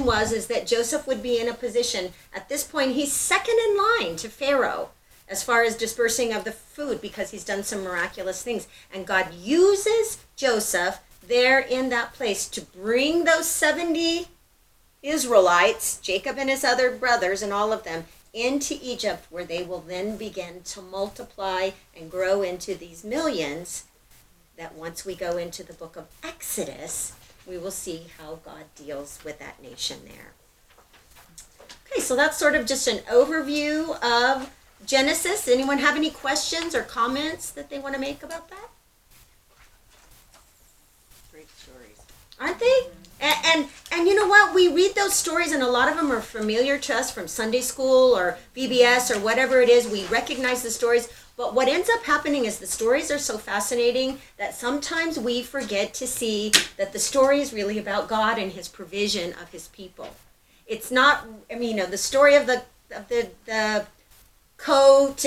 was is that Joseph would be in a position, at this point, he's second in line to Pharaoh as far as dispersing of the food because he's done some miraculous things. And God uses Joseph there in that place to bring those 70 Israelites, Jacob and his other brothers and all of them, into Egypt, where they will then begin to multiply and grow into these millions that once we go into the book of Exodus, we will see how God deals with that nation there. Okay, so that's sort of just an overview of Genesis. Anyone have any questions or comments that they want to make about that? Great stories. Aren't they? And you know what? We read those stories, and a lot of them are familiar to us from Sunday school or VBS or whatever it is. We recognize the stories. But what ends up happening is the stories are so fascinating that sometimes we forget to see that the story is really about God and his provision of his people. It's not, I mean, the story of the coat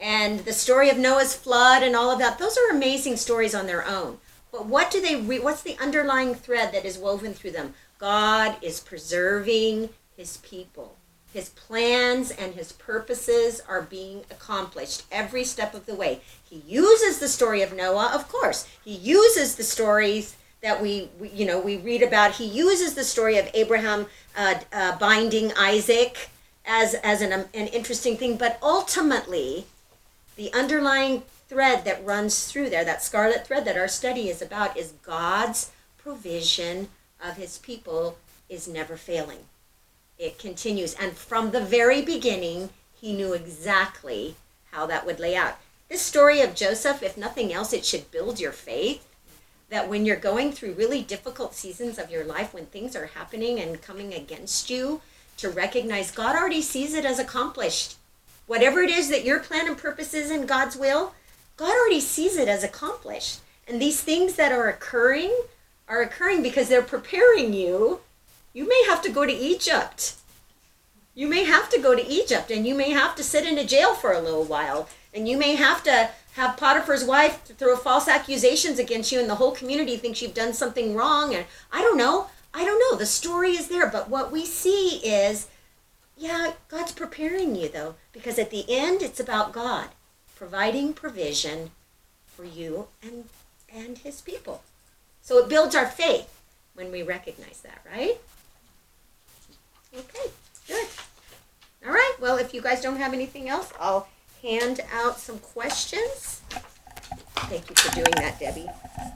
and the story of Noah's flood and all of that. Those are amazing stories on their own. But what do they what's the underlying thread that is woven through them? God is preserving his people. His plans and his purposes are being accomplished every step of the way. He uses the story of Noah, of course. He uses the stories that we read about. He uses the story of Abraham binding Isaac as an interesting thing. But ultimately, the underlying thread that runs through there, that scarlet thread that our study is about, is God's provision of his people is never failing. It continues. And from the very beginning, he knew exactly how that would lay out. This story of Joseph, if nothing else, it should build your faith that when you're going through really difficult seasons of your life, when things are happening and coming against you, to recognize God already sees it as accomplished. Whatever it is that your plan and purpose is in God's will, God already sees it as accomplished. And these things that are occurring because they're preparing you. You may have to go to Egypt. You may have to go to Egypt, and you may have to sit in a jail for a little while. And you may have to have Potiphar's wife throw false accusations against you, and the whole community thinks you've done something wrong. And I don't know. The story is there. But what we see is, yeah, God's preparing you, though. Because at the end, it's about God providing provision for you and his people. So it builds our faith when we recognize that, right? Okay, good. All right, well, if you guys don't have anything else, I'll hand out some questions. Thank you for doing that, Debbie.